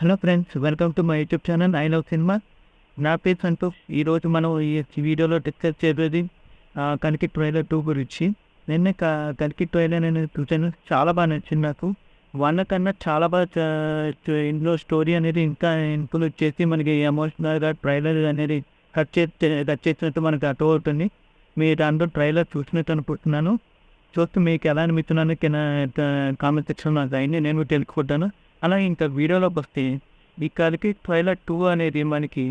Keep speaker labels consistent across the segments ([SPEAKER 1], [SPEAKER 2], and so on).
[SPEAKER 1] Hello friends, welcome to my YouTube channel I love cinema. నా పేరు సంతోష్. ఈరోజు మనం ఈ వీడియోలో డిస్కస్ చేసేది కల్కి ట్రైలర్ 2 గురించి. నిన్న కల్కి ట్రైలర్ అనేది చూసాను, చాలా బాగా నచ్చింది నాకు. వన్ కన్నా చాలా బాగా ఇందులో స్టోరీ అనేది ఇంకా ఇంక్లూడ్ చేసి మనకి ఎమోషనల్గా ట్రైలర్ అనేది కట్ చేసినట్టు మనకు అర్థమవుతుంది. మీరు అందరూ ట్రైలర్ చూసినట్టు అనుకుంటున్నాను. చూస్తే మీకు ఎలా అనిపిస్తున్నాను కింద కామెంట్ సెక్షన్లో నాకు అయింది, నేను తెలుసుకుంటాను. అలాగే ఇంకా వీడియోలోకి వస్తే ఈ కల్కి ట్రైలర్ 2 అనేది మనకి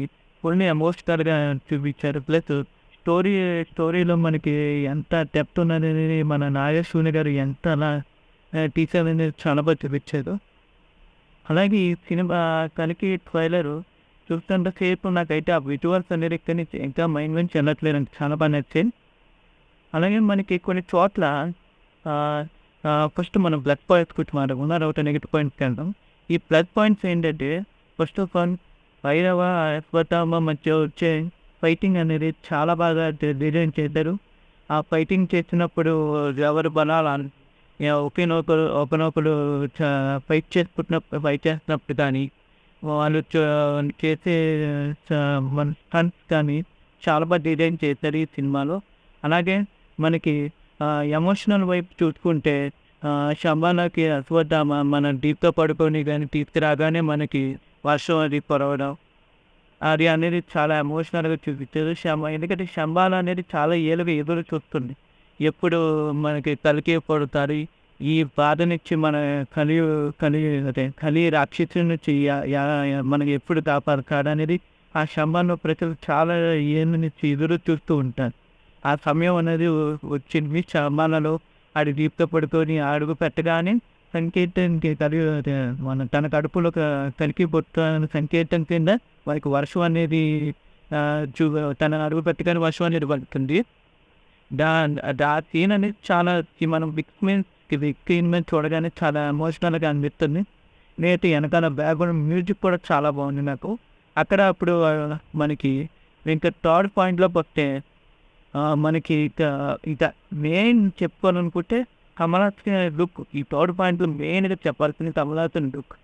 [SPEAKER 1] కొన్ని ఎమోషనల్గా చూపించారు. ప్లస్ స్టోరీలో మనకి ఎంత డెప్త్ ఉన్నది, మన నాగేశ్వరి గారు ఎంత అలా టీచర్ అనేది చాలా బాగా చూపించారు. అలాగే ఈ సినిమా కల్కి ట్రైలరు చూస్తున్నంతసేపు నాకైతే ఆ విజువల్స్ అనేది ఇక్కడి నుంచి ఇంకా మైండ్ నుంచి వెళ్ళట్లేదండి, చాలా బాగా నచ్చింది. అలాగే మనకి కొన్ని చోట్ల ఫస్ట్ మనం బ్లడ్ పాయింట్స్ గురించి మాట్లాడుకుందాం, తర్వాత నెగిటివ్ పాయింట్స్కి వెళ్దాం. ఈ బ్లడ్ పాయింట్స్ ఏంటంటే, first of all Bhairava Ashwatthama మధ్య వచ్చే ఫైటింగ్ అనేది చాలా బాగా డిజైన్ చేశారు. ఆ ఫైటింగ్ చేసినప్పుడు ఎవరు బలాలు ఒకనొకరు ఫైట్ చేస్తున్నప్పుడు కానీ వాళ్ళు చేసే మన స్టంట్స్ కానీ చాలా బాగా డిజైన్ చేశారు ఈ సినిమాలో. అలాగే మనకి ఎమోషనల్ వైపు చూసుకుంటే శంబానాకి అశ్వత్థామ మన డీప్తో పడుకొని కానీ తీసుకురాగానే మనకి వర్షం అది కురవడం అది అనేది చాలా ఎమోషనల్గా చూపించారు. ఎందుకంటే శంబాన అనేది చాలా ఏళ్ళుగా ఎదురు చూస్తుంది, ఎప్పుడు మనకి కల్కి పడుతారు, ఈ బాధ నుంచి మన కలి రాక్షసు నుంచి మనకి ఎప్పుడు కాపాడుతాడు అనేది ఆ శంబాన ప్రజలు చాలా ఏళ్ళ నుంచి ఎదురు చూస్తూ ఉంటారు. ఆ సమయం అనేది వచ్చింది. శంబానలో ఆడి దీప్తో పడుకొని అడుగు పెట్టగానే సంకేతానికి మన తన కడుపులో కల్కి పుట్టిన సంకేతం కింద మనకి వర్షం అనేది తన అడుగు పెట్టగానే వర్షం అనేది పడుతుంది. ఆ సీన్ అనేది చాలా మనం బిగ్ స్క్రీన్ మీద చూడగానే చాలా ఎమోషనల్గా అనిపిస్తుంది. నేటి వెనకాల బ్యాక్గ్రౌండ్ మ్యూజిక్ కూడా చాలా బాగుంది నాకు. అప్పుడు మనకి ఇంకా థర్డ్ పాయింట్లోకి వస్తే మనకి ఇక మెయిన్ చెప్పుకోవాలనుకుంటే కమలాసన్ లుక్. ఈ థర్డ్ పాయింట్లో మెయిన్గా చెప్పాల్సింది కమలాసన్ లుక్.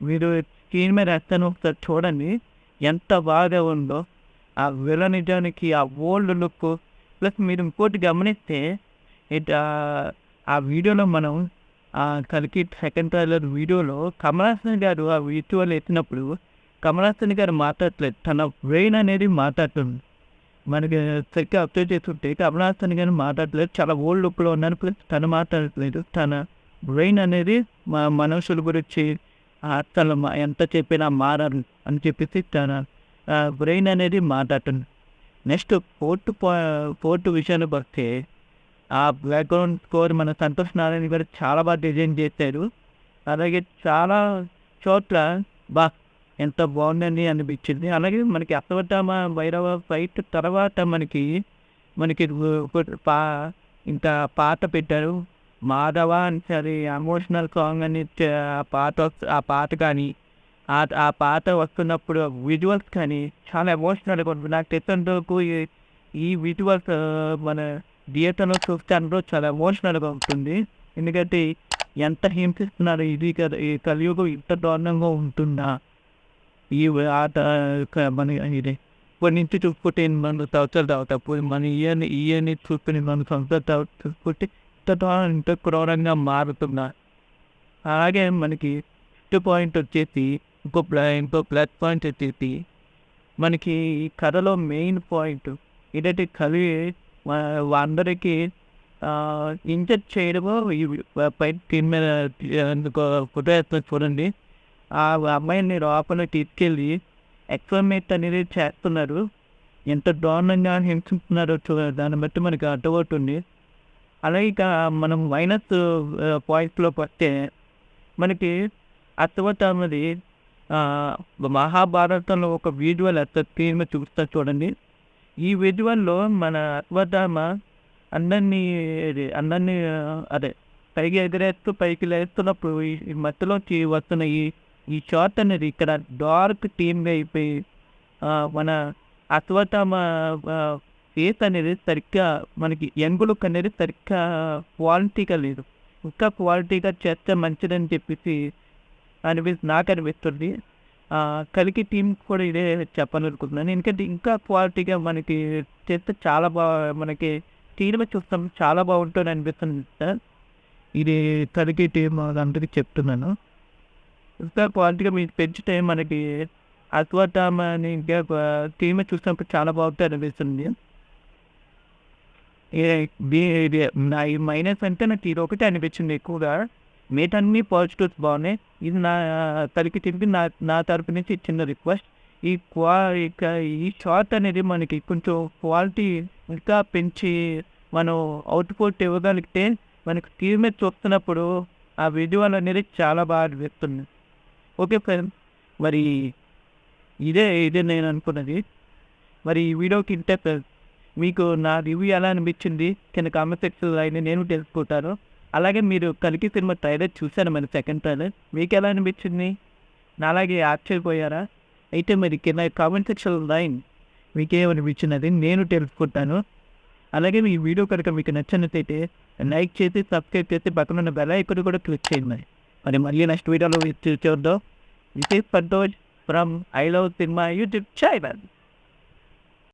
[SPEAKER 1] మీరు స్క్రీన్ మీద వేస్తాను, ఒకసారి చూడండి ఎంత బాగా ఉందో ఆ విలనిజానికి ఆ ఓల్డ్ లుక్. ప్లస్ మీరు ఇంకోటి గమనిస్తే ఆ వీడియోలో మనం కల్కి సెకండ్ ట్రైలర్ వీడియోలో కమలాసన్ గారు ఆ విజువల్ ఎత్తినప్పుడు కమలాసన్ గారు మాట్లాడలేదు, తన బ్రెయిన్ అనేది మాట్లాడుతుంది. మనకి సరిగ్గా అప్డేట్ చేస్తుంటే కమలాసన్ గారు మాట్లాడలేదు, చాలా ఓల్డ్ లుక్లో ఉన్నారు. ప్లస్ తను మాట్లాడట్లేదు, తన బ్రెయిన్ అనేది మనుషుల గురించి తను ఎంత చెప్పినా మారారు అని చెప్పేసి తన బ్రెయిన్ అనేది మాట్లాడుతుంది. నెక్స్ట్ ఫోర్త్ విషయానికి వస్తే ఆ బ్యాక్గ్రౌండ్ స్కోర్ మన సంతోష్ నారాయణ గారు చాలా బాగా డిజైన్ చేశారు. అలాగే చాలా చోట్ల ఎంత బాగుందని అనిపించింది. అలాగే మనకి అశ్వత్థామ భైరవ ఫైట్ తర్వాత మనకి ఇంకా పాట పెట్టారు, మాధవ అని. సరే ఎమోషనల్ సాంగ్ అని ఆ పాట కానీ ఆ పాట వస్తున్నప్పుడు విజువల్స్ కానీ చాలా ఎమోషనల్గా ఉంటుంది. నాకు తెలిసినంతవరకు ఈ విజువల్స్ మన థియేటర్లో చూస్తే అందులో చాలా ఎమోషనల్గా ఉంటుంది. ఎందుకంటే ఎంత హింసిస్తున్నారు, ఇది కదా ఈ కలియుగం ఇంత దారుణంగా ఉంటుందా ఈ ఆట. మన ఇది ఇప్పటి నుంచి చూసుకుంటే 8 సంవత్సరాలు తర్వాత మన ఇయర్ని చూసుకుని 4 సంవత్సరాలు చూసుకుంటే ఇంత క్రూరంగా మారుతున్నారు. అలాగే మనకి నెక్స్ట్ పాయింట్ వచ్చేసి ఇంకో ప్లస్ పాయింట్ వచ్చేసి మనకి ఈ కథలో మెయిన్ పాయింట్ ఏంటంటే కలి అందరికీ ఇంజెక్ట్ చేయడము. ఈ పైన స్క్రీన్ మీద ఫోటో వేస్తున్నారు చూడండి, ఆ అమ్మాయిని లోపల తీసుకెళ్ళి ఎక్స్పెరిమెంట్ అనేది చేస్తున్నారు. ఎంత దారుణంగా హింసిస్తున్నారో దాన్ని బట్టి మనకి అర్థమవుతుంది. అలాగే ఇక మనం మైనస్ పాయింట్స్లోకి వస్తే మనకి అశ్వత్థామది మహాభారతంలో ఒక విజువల్ స్క్రీన్ మీద చూస్తారు చూడండి. ఈ విజువల్లో మన అశ్వత్థామ అందరినీ అదే పైకి ఎగరేస్తూ పైకి లేస్తున్నప్పుడు ఈ మధ్యలోకి వస్తున్న ఈ షాట్ అనేది ఇక్కడ డార్క్ థీమ్గా అయిపోయి మన అశ్వత్థామ ఫేస్ అనేది సరిగ్గా మనకి యంగ్ లుక్ అనేది సరిగ్గా క్వాలిటీగా లేదు. ఇంకా క్వాలిటీగా చేస్తే మంచిదని చెప్పేసి నాకు అనిపిస్తుంది. కలికి టీమ్ కూడా ఇదే చెప్పాలనుకుంటున్నాను. ఎందుకంటే ఇంకా క్వాలిటీగా మనకి చేస్తే చాలా మనకి టీమ్ చూస్తాం చాలా బాగుంటుంది అనిపిస్తుంది సార్. ఇది కలికి టీమ్ అందరికి చెప్తున్నాను. ఇంకా క్వాలిటీగా మీరు పెంచితే మనకి అశ్వత్థామ అని ఇంకా టీమ్ చూసినప్పుడు చాలా బాగుంటుంది అనిపిస్తుంది. ఇది నా ఈ మైనస్ అంటే నాకు ఇది ఒకటే అనిపించింది ఎక్కువగా. మిగతాన్ని పాజిటివ్స్ బాగున్నాయి. ఇది కలికి టీమ్‌కి నా తరపు నుంచి చిన్న రిక్వెస్ట్. ఈ ఇక ఈ షాట్ అనేది మనకి కొంచెం క్వాలిటీ ఇంకా పెంచి మనం అవుట్‌పుట్ ఇవ్వగలిగితే మనకి టీమ్ మీద చూస్తున్నప్పుడు ఆ విజువల్ అనేది చాలా బాగా అనిపిస్తుంది. Okay friends. మరి ఇదే నేను అనుకున్నది. మరి ఈ వీడియోకి ఇంతే ఫ్రెండ్స్. మీకు నా రివ్యూ ఎలా అనిపించింది కింద కామెంట్ సెక్షన్‌లో అయినా నేను తెలుసుకుంటాను. అలాగే మీరు కలికి సినిమా ట్రైలర్ చూసారా మరి సెకండ్ ట్రైలర్? మీకెలా అనిపించింది? నాలాగే ఆశ్చర్యపోయారా? అయితే మరి కింద కామెంట్ సెక్షన్‌లో రాయండి. మీకేమనిపించినది నేను తెలుసుకుంటాను. అలాగే ఈ వీడియో కనుక మీకు నచ్చినట్లయితే లైక్ చేసి, సబ్స్క్రైబ్ చేసి పక్కనున్న బెల్ ఐకాన్ కూడా క్లిక్ చేయండి. మరి మళ్ళీ నెక్స్ట్ వీడియోలో చూద్దాం. This is Santosh from I love cinema YouTube channel.